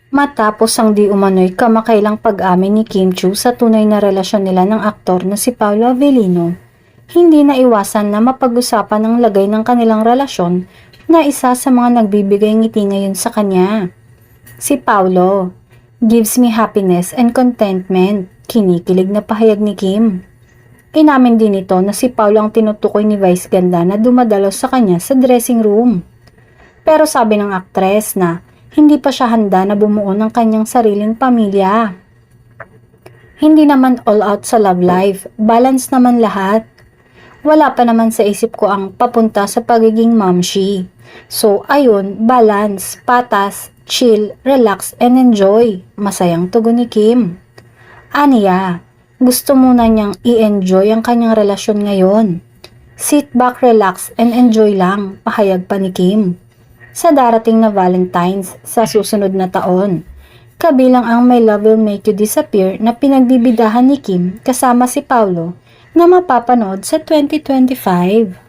Matapos ang di umano'y kamakailang pag-amin ni Kim Chiu sa tunay na relasyon nila ng aktor na si Paolo Avellino, hindi na iwasan na mapag-usapan ang lagay ng kanilang relasyon na isa sa mga nagbibigay ngiti ngayon sa kanya. Si Paolo gives me happiness and contentment, kinikilig na pahayag ni Kim. Inamin din ito na si Paolo ang tinutukoy ni Vice Ganda na dumadalaw sa kanya sa dressing room. Pero sabi ng aktres na hindi pa siya handa na bumuo ng kanyang sariling pamilya. Hindi naman all out sa love life, balance naman lahat. Wala pa naman sa isip ko ang papunta sa pagiging momshi. So ayun, balance, patas, chill, relax and enjoy. Masayang tugon ni Kim. Aniya, gusto muna niyang i-enjoy ang kanyang relasyon ngayon. Sit back, relax and enjoy lang, pahayag pa ni Kim. Sa darating na Valentine's sa susunod na taon, kabilang ang My Love Will Make You Disappear na pinagbibidahan ni Kim kasama si Paolo na mapapanood sa 2025.